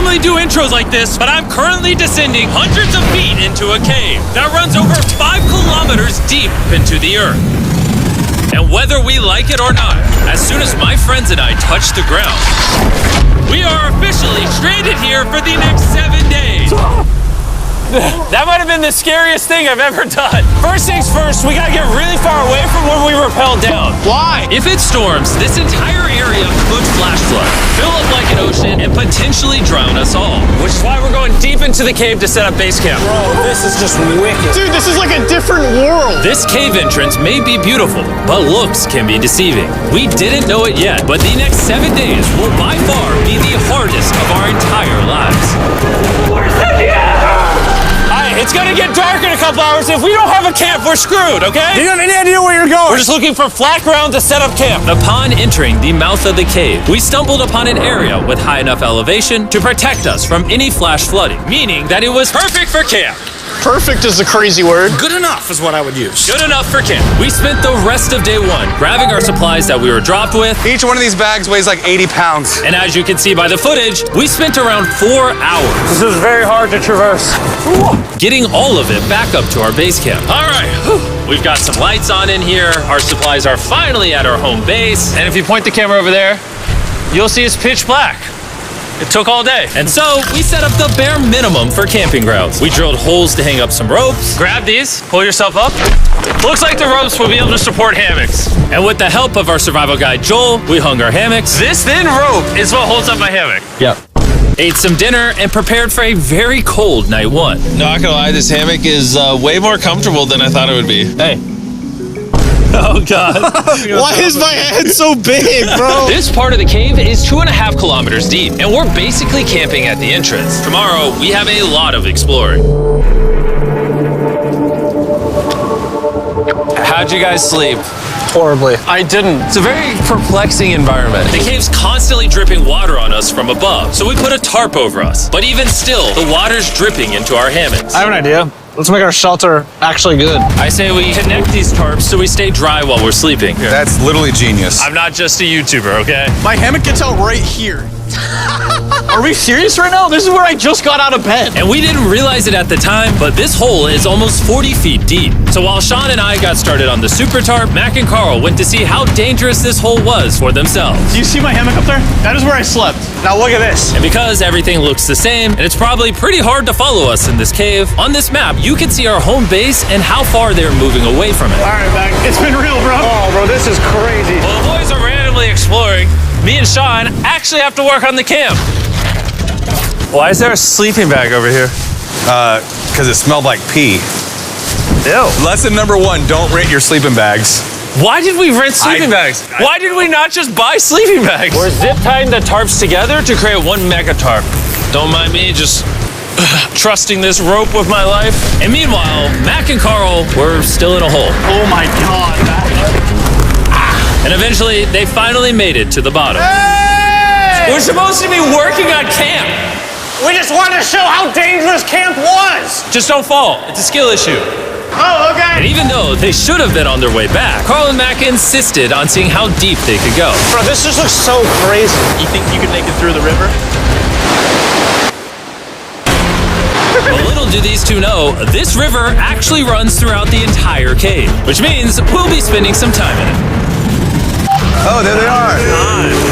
normally do intros like this, but I'm currently descending hundreds of feet into a cave that runs over 5 kilometers deep into the earth. And whether we like it or not, as soon as my friends and I touch the ground, we are officially stranded here for the next 7 days. That might have been the scariest thing I've ever done. First things first, we gotta get really far away from where we rappelled down. Why? If it storms, this entire area could flash flood, fill up like an ocean, and potentially drown us all. Which is why we're going deep into the cave to set up base camp. Bro, this is just wicked. Dude, this is like a different world. This cave entrance may be beautiful, but looks can be deceiving. We didn't know it yet, but the next 7 days will by far be the hardest of our entire lives. Where's the It's gonna get dark in a couple hours. If we don't have a camp, we're screwed, okay? Do you have any idea where you're going? We're just looking for flat ground to set up camp. Upon entering the mouth of the cave, we stumbled upon an area with high enough elevation to protect us from any flash flooding, meaning that it was perfect for camp. Perfect is a crazy word. Good enough is what I would use. Good enough for camp. We spent the rest of day one grabbing our supplies that we were dropped with. Each one of these bags weighs like 80 pounds. And as you can see by the footage, we spent around 4 hours. This is very hard to traverse. Getting all of it back up to our base camp. All right, we've got some lights on in here. Our supplies are finally at our home base. And if you point the camera over there, you'll see it's pitch black. It took all day. And so we set up the bare minimum for camping grounds. We drilled holes to hang up some ropes. Grab these, pull yourself up. Looks like the ropes will be able to support hammocks. And with the help of our survival guide, Joel, we hung our hammocks. This thin rope is what holds up my hammock. Yep. Ate some dinner and prepared for a very cold night one. Not gonna lie, this hammock is way more comfortable than I thought it would be. Hey. Oh, God. Why is my head so big, bro? This part of the cave is 2.5 kilometers deep, and we're basically camping at the entrance. Tomorrow, we have a lot of exploring. How'd you guys sleep? Horribly. I didn't. It's a very perplexing environment. The cave's constantly dripping water on us from above, so we put a tarp over us. But even still, the water's dripping into our hammocks. I have an idea. Let's make our shelter actually good. I say we connect these tarps so we stay dry while we're sleeping. That's literally genius. I'm not just a YouTuber, okay? My hammock gets out right here. Are we serious right now? This is where I just got out of bed. And we didn't realize it at the time, but this hole is almost 40 feet deep. So while Sean and I got started on the super tarp, Mac and Carl went to see how dangerous this hole was for themselves. Do you see my hammock up there? That is where I slept. Now look at this. And because everything looks the same, and it's probably pretty hard to follow us in this cave, on this map, you can see our home base and how far they're moving away from it. All right, Mac. It's been real, bro. Oh, bro, this is crazy. While the boys are randomly exploring, me and Sean actually have to work on the camp. Why is there a sleeping bag over here? Because it smelled like pee. Ew. Lesson number 1, don't rent your sleeping bags. Why did we rent sleeping bags? Why did we not just buy sleeping bags? We're zip tying the tarps together to create one mega tarp. Don't mind me just trusting this rope with my life. And meanwhile, Mac and Carl were still in a hole. Oh my God, Mac. And eventually, they finally made it to the bottom. Hey! We're supposed to be working on camp. We just wanted to show how dangerous camp was. Just don't fall. It's a skill issue. Oh, okay. And even though they should have been on their way back, Carl and Mac insisted on seeing how deep they could go. Bro, this just looks so crazy. You think you could make it through the river? Well, little do these two know, this river actually runs throughout the entire cave, which means we'll be spending some time in it. Oh, there they are.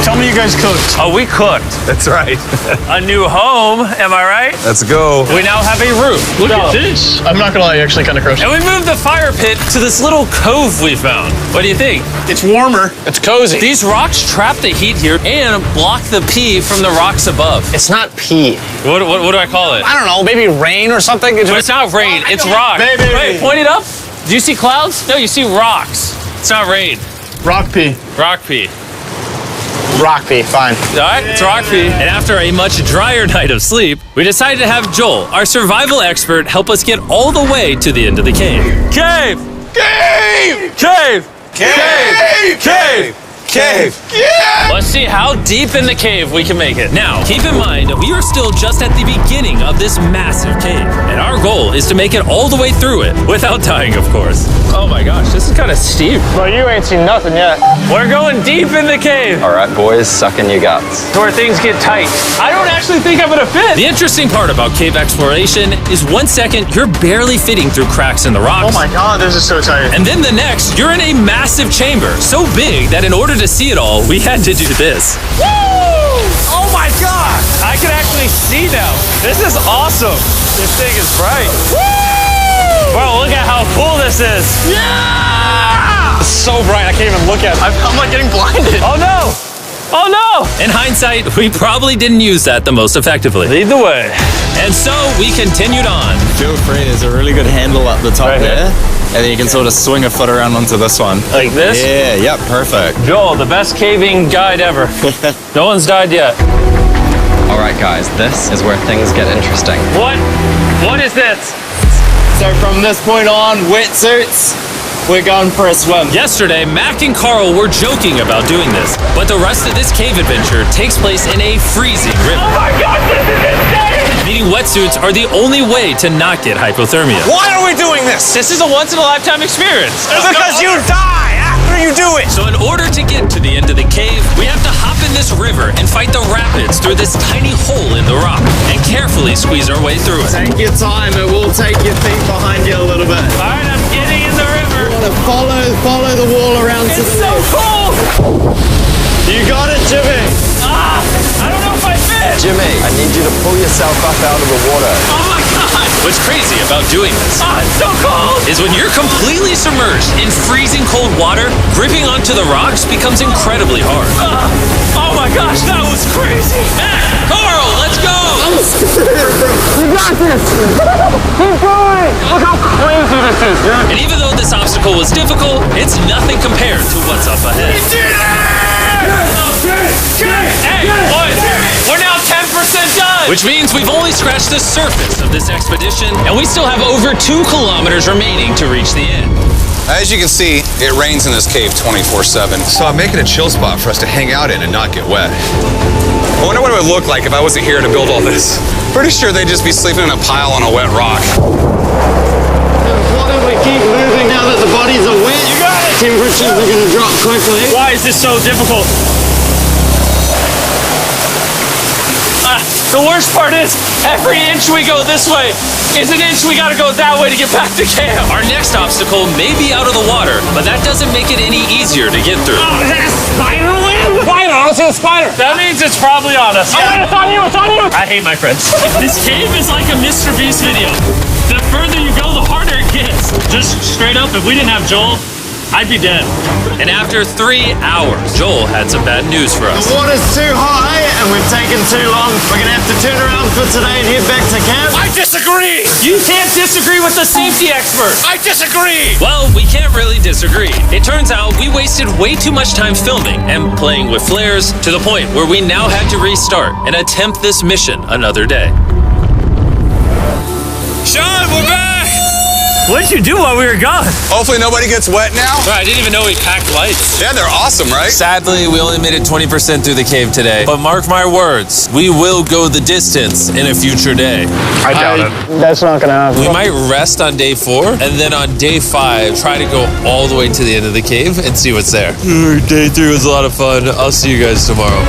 Tell me you guys cooked. Oh, we cooked. That's right. A new home, am I right? Let's go. We now have a roof. Look at this. I'm not gonna lie, actually kind of gross. And we moved the fire pit to this little cove we found. What do you think? It's warmer. It's cozy. These rocks trap the heat here and block the pee from the rocks above. It's not pee. What do I call it? I don't know, maybe rain or something. But it's not rain, it's rock. Baby. Wait, point it up. Do you see clouds? No, you see rocks. It's not rain. Rock pee. Rock pee. Rock pee, fine. All right, it's rock pee. And after a much drier night of sleep, we decided to have Joel, our survival expert, help us get all the way to the end of the cave. Cave! Cave! Cave! Cave! Cave! Cave! Yeah! Let's see how deep in the cave we can make it. Now, keep in mind, we are still just at the beginning of this massive cave, and our goal is to make it all the way through it, without dying, of course. Oh my gosh, this is kind of steep. Well, you ain't seen nothing yet. We're going deep in the cave. All right, boys, suck in your guts. To where things get tight. I don't actually think I'm gonna fit. The interesting part about cave exploration is 1 second you're barely fitting through cracks in the rocks. Oh my God, this is so tight. And then the next, you're in a massive chamber, so big that in order to see it all, we had to do this. Woo! Oh my God! I can actually see now. This is awesome. This thing is bright. Woo! Bro, look at how cool this is. Yeah! It's so bright, I can't even look at it. I'm like getting blinded. Oh no! Oh no! In hindsight, we probably didn't use that the most effectively. Lead the way. And so we continued on. Feel free, there's a really good handle up the top Right there. here. And then you can sort of swing a foot around onto this one. Like this? Yeah, yep, perfect. Joel, the best caving guide ever. No one's died yet. All right, guys, this is where things get interesting. What? What is this? So from this point on, wetsuits, we're going for a swim. Yesterday, Mac and Carl were joking about doing this, but the rest of this cave adventure takes place in a freezing river. Oh my God, this is insane! Needing wetsuits are the only way to not get hypothermia. Why are we doing this? This is a once-in-a-lifetime experience. Because you die after you do it. So in order to get to the end of the cave, we have to hop in this river and fight the rapids through this tiny hole in the rock and carefully squeeze our way through it. Take your time, it will take your feet behind you a little bit. All right, I'm getting in the river. Follow the wall around to It's the so left. cool. You got it, Jimmy. Ah, I don't know if I fit. Jimmy, I need you to pull yourself up out of the water. Oh my God. What's crazy about doing this It's so cold. is when you're completely submerged in freezing cold water, gripping onto the rocks becomes incredibly hard. Oh my gosh, that was crazy. Mac, Carl, let's go. You got this. Keep going. Look how crazy this is, dude. And even though this obstacle was difficult, it's nothing compared to what's up ahead. Hey, boys, we're now 10% done. Which means we've only scratched the surface of this expedition, and we still have over 2 kilometers remaining to reach the end. As you can see, it rains in this cave 24/7. So I'm making a chill spot for us to hang out in and not get wet. I wonder what it would look like if I wasn't here to build all this. Pretty sure they'd just be sleeping in a pile on a wet rock. Why don't we keep moving now that the bodies are wet? You got it. Temperatures are going to drop quickly. Why is this so difficult? The worst part is, every inch we go this way is an inch we gotta go that way to get back to camp. Our next obstacle may be out of the water, but that doesn't make it any easier to get through. Oh, is that a spider web? Spider, I don't see a spider. That means it's probably on us. Yeah. It's on you, it's on you. I hate my friends. This cave is like a Mr. Beast video. The further you go, the harder it gets. Just straight up, if we didn't have Joel, I'd be dead. And after 3 hours, Joel had some bad news for us. The water's too high and we've taken too long. We're going to have to turn around for today and head back to camp. I disagree. You can't disagree with the safety expert. I disagree. Well, we can't really disagree. It turns out we wasted way too much time filming and playing with flares to the point where we now had to restart and attempt this mission another day. Sean, we're back. What'd you do while we were gone? Hopefully nobody gets wet now. I didn't even know we packed lights. Yeah, they're awesome, right? Sadly, we only made it 20% through the cave today. But mark my words, we will go the distance in a future day. I doubt it. That's not gonna happen. We might rest on day 4, and then on day 5, try to go all the way to the end of the cave and see what's there. Day 3 was a lot of fun. I'll see you guys tomorrow.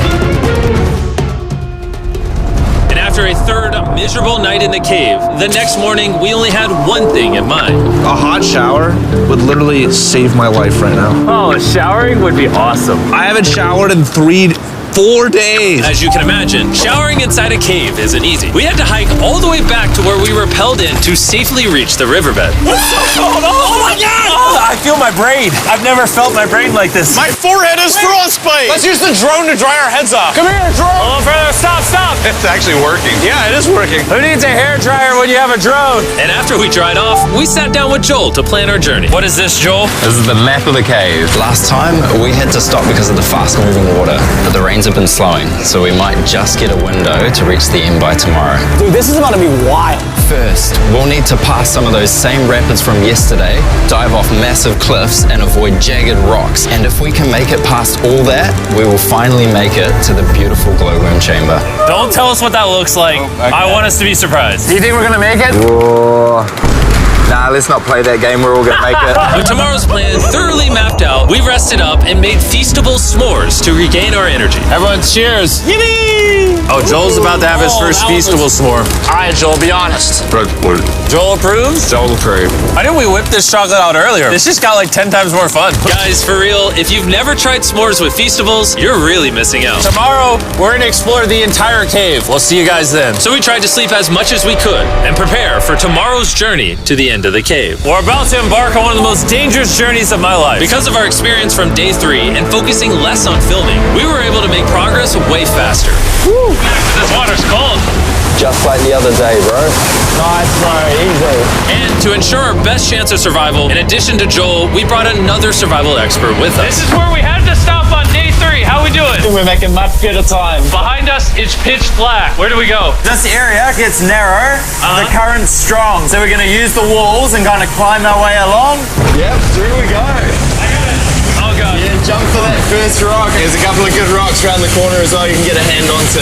And after a third miserable night in the cave, the next morning we only had one thing in mind. A hot shower would literally save my life right now. Oh, showering would be awesome. I haven't showered in 4 days. As you can imagine, showering inside a cave isn't easy. We had to hike all the way back to where we rappelled in to safely reach the riverbed. It's so cold. Oh my God. Oh, I feel my brain. I've never felt my brain like this. My forehead is frostbite. Let's use the drone to dry our heads off. Come here, drone. A little further. Stop. It's actually working. Yeah, it is working. Who needs a hair dryer when you have a drone? And after we dried off, we sat down with Joel to plan our journey. What is this, Joel? This is the map of the cave. Last time, we had to stop because of the fast-moving water, but the rains have been slowing, so we might just get a window to reach the end by tomorrow. Dude, this is about to be wild. First, we'll need to pass some of those same rapids from yesterday, dive off massive cliffs, and avoid jagged rocks. And if we can make it past all that, we will finally make it to the beautiful glowworm chamber. Don't tell us what that looks like. I want us to be surprised. Do you think we're gonna make it? Nah, let's not play that game. We're all gonna make it. With tomorrow's plan thoroughly mapped out, we rested up and made feastable s'mores to regain our energy. Everyone, cheers. Yippee! Oh, Joel's about to have his first feastable s'more. All right, Joel, be honest. Joel approves? Joel approved. Why didn't we whip this chocolate out earlier? This just got like 10 times more fun. Guys, for real, if you've never tried s'mores with feastables, you're really missing out. Tomorrow, we're gonna explore the entire cave. We'll see you guys then. So we tried to sleep as much as we could and prepare for tomorrow's journey to the end of the cave. We're about to embark on one of the most dangerous journeys of my life. Because of our experience from day 3 and focusing less on filming, we were able to make progress way faster. Woo. This water's cold. Just like the other day, bro. Nice, bro. Easy. And to ensure our best chance of survival, in addition to Joel, we brought another survival expert with us. This is where we had to stop on day 3. How we doing? We're making much better time. Behind us, it's pitch black. Where do we go? This area gets narrow, the current's strong, so we're going to use the walls and kind of climb our way along. Yep, through we go. Oh, God. Yeah, jump for that first rock. There's a couple of good rocks around the corner as well you can get a hand onto.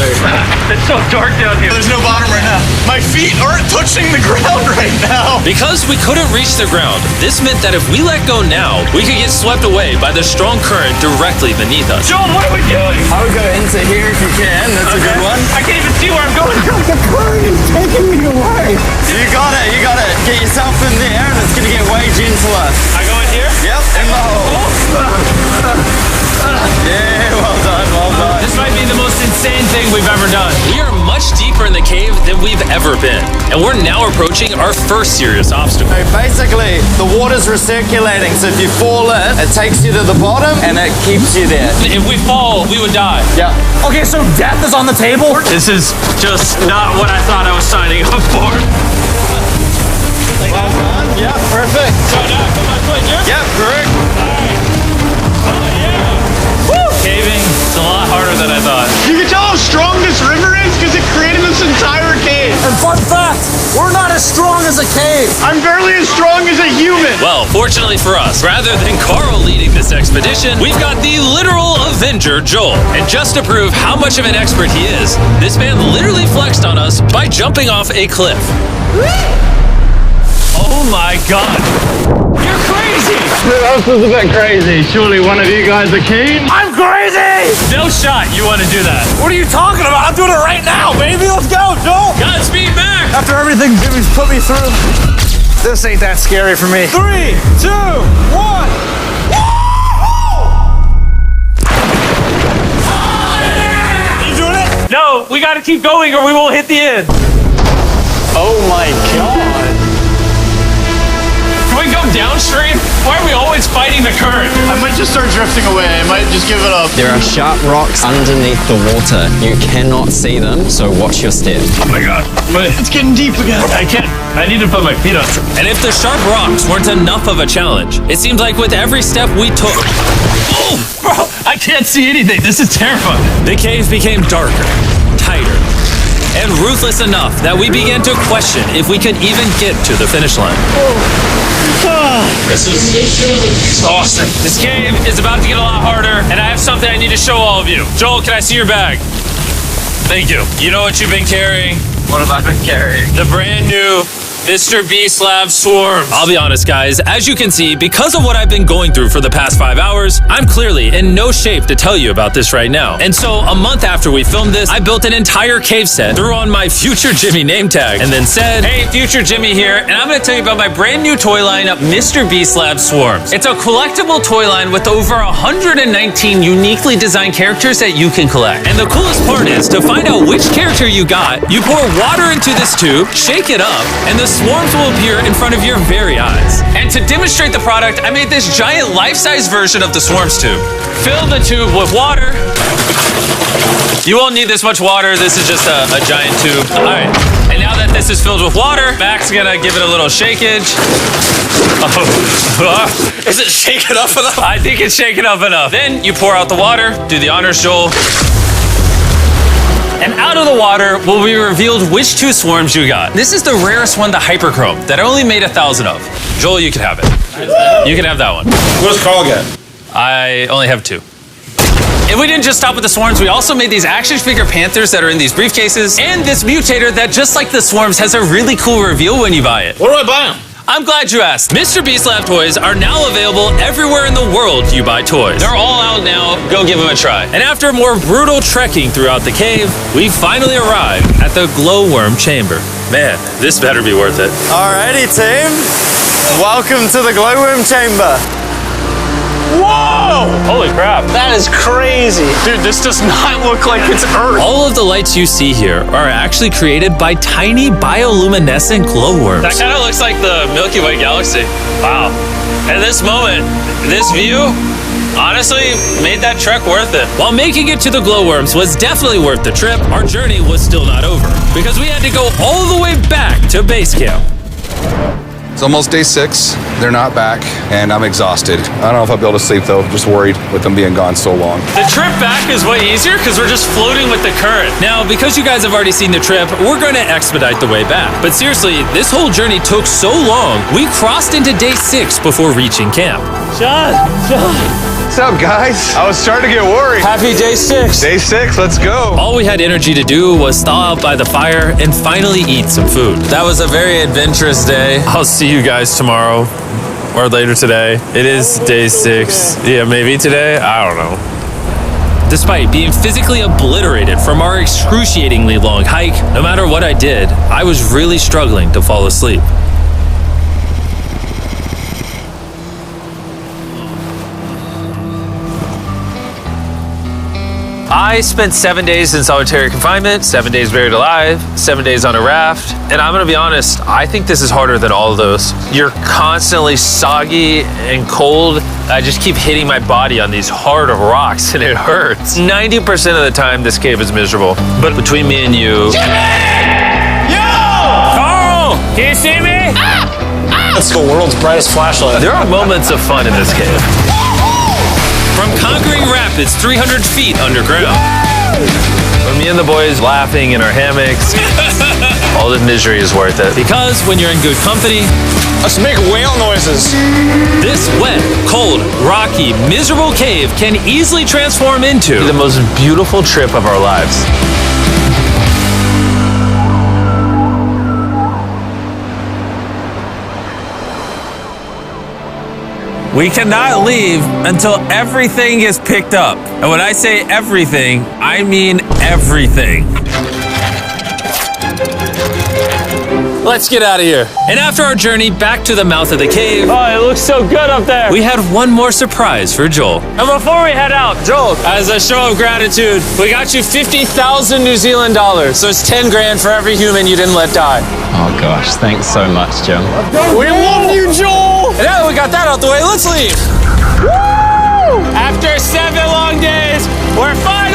It's so dark down here. There's no bottom right now. My feet aren't touching the ground right now. Because we couldn't reach the ground, this meant that if we let go now, we could get swept away by the strong current directly beneath us. Joel, what are we doing? I would go into here if you can. That's a good one. I can't even see where I'm going. The current is taking me away. You got it. You got it. Get yourself in there and it's going to get way gentler. I go in here? Yep, in the hole. Yeah, well done, well done. This might be the most insane thing we've ever done. We are much deeper in the cave than we've ever been, and we're now approaching our first serious obstacle. So basically, the water's recirculating, so if you fall in, it takes you to the bottom and it keeps you there. If we fall, we would die. Yeah. Okay, so death is on the table? This is just not what I thought I was signing up for. Well done. Yeah, perfect. So now I put my foot here? Yep, correct. Caving is a lot harder than I thought. You can tell how strong this river is because it created this entire cave. And fun fact, we're not as strong as a cave. I'm barely as strong as a human. Well, fortunately for us, rather than Carl leading this expedition, we've got the literal Avenger, Joel. And just to prove how much of an expert he is, this man literally flexed on us by jumping off a cliff. Oh my God. You're crazy. This is a bit crazy. Surely one of you guys are keen? I'm crazy. No shot you want to do that. What are you talking about? I'm doing it right now, baby. Let's go, Joel. Godspeed, Mac! After everything Jimmy's put me through, this ain't that scary for me. 3, 2, 1. You doing it? No, we got to keep going or we won't hit the end. Oh my God. Can we go downstream? Why are we always fighting the current? I might just start drifting away. I might just give it up. There are sharp rocks underneath the water. You cannot see them, so watch your step. Oh my God. It's getting deep again. I can't. I need to put my feet on. And if the sharp rocks weren't enough of a challenge, it seems like with every step we took... Oh, bro, I can't see anything. This is terrifying. The cave became darker, tighter, and ruthless enough that we began to question if we could even get to the finish line. This is exhausting. This cave is about to get a lot harder, and I have something I need to show all of you. Joel, can I see your bag? Thank you. You know what you've been carrying? What have I been carrying? The brand new Mr. Beast Lab Swarms. I'll be honest, guys. As you can see, because of what I've been going through for the past 5 hours, I'm clearly in no shape to tell you about this right now. And so, a month after we filmed this, I built an entire cave set, threw on my Future Jimmy name tag, and then said, hey, Future Jimmy here, and I'm going to tell you about my brand new toy line, Mr. Beast Lab Swarms. It's a collectible toy line with over 119 uniquely designed characters that you can collect. And the coolest part is, to find out which character you got, you pour water into this tube, shake it up, and the swarms will appear in front of your very eyes. And to demonstrate the product, I made this giant life-size version of the swarms tube. Fill the tube with water. You won't need this much water. This is just a giant tube. All right. And now that this is filled with water, Mac's gonna give it a little shakeage. Oh. Is it shaken up enough? I think it's shaken up enough. Then you pour out the water. Do the honors, Joel. And out of the water will be revealed which 2 swarms you got. This is the rarest one, the Hyperchrome, that I only made 1,000 of. Joel, you can have it. You can have that one. What does Carl get? I only have 2. And we didn't just stop with the swarms, we also made these action figure panthers that are in these briefcases, and this mutator that, just like the swarms, has a really cool reveal when you buy it. What do I buy him? I'm glad you asked. Mr. Beast Lab toys are now available everywhere in the world you buy toys. They're all out now. Go give them a try. And after more brutal trekking throughout the cave, we finally arrived at the glowworm chamber. Man, this better be worth it. Alrighty, team. Welcome to the glowworm chamber. Whoa! Holy crap. That is crazy. Dude, this does not look like it's Earth. All of the lights you see here are actually created by tiny bioluminescent glowworms. That kind of looks like the Milky Way galaxy. Wow. At this moment, this view honestly made that trek worth it. While making it to the glowworms was definitely worth the trip, our journey was still not over because we had to go all the way back to base camp. It's almost day 6. They're not back, and I'm exhausted. I don't know if I'll be able to sleep, though. I'm just worried with them being gone so long. The trip back is way easier because we're just floating with the current. Now, because you guys have already seen the trip, we're going to expedite the way back. But seriously, this whole journey took so long, we crossed into day 6 before reaching camp. John. What's up, guys? I was starting to get worried. Happy day 6. Day 6, let's go. All we had energy to do was thaw out by the fire and finally eat some food. That was a very adventurous day. I'll see you guys tomorrow or later today. It is day 6. Yeah, maybe today. I don't know. Despite being physically obliterated from our excruciatingly long hike, no matter what I did, I was really struggling to fall asleep. I spent 7 days in solitary confinement, 7 days buried alive, 7 days on a raft, and I'm gonna be honest, I think this is harder than all of those. You're constantly soggy and cold. I just keep hitting my body on these hard rocks and it hurts. 90% of the time, this cave is miserable. But between me and you... Carl! Can you see me? That's the world's brightest flashlight. There are moments of fun in this cave. From conquering rapids 300 feet underground. When me and the boys laughing in our hammocks, all the misery is worth it. Because when you're in good company, Let's make whale noises. this wet, cold, rocky, miserable cave can easily transform into the most beautiful trip of our lives. We cannot leave until everything is picked up. And when I say everything, I mean everything. Let's get out of here. And after our journey back to the mouth of the cave, Oh, it looks so good up there. we had one more surprise for Joel. And before we head out, Joel, as a show of gratitude, we got you 50,000 New Zealand dollars. So it's 10 grand for every human you didn't let die. Oh gosh, thanks so much, Jim. We love you, Joel. And now that we got that out the way, let's leave. Woo! After 7 long days, we're finally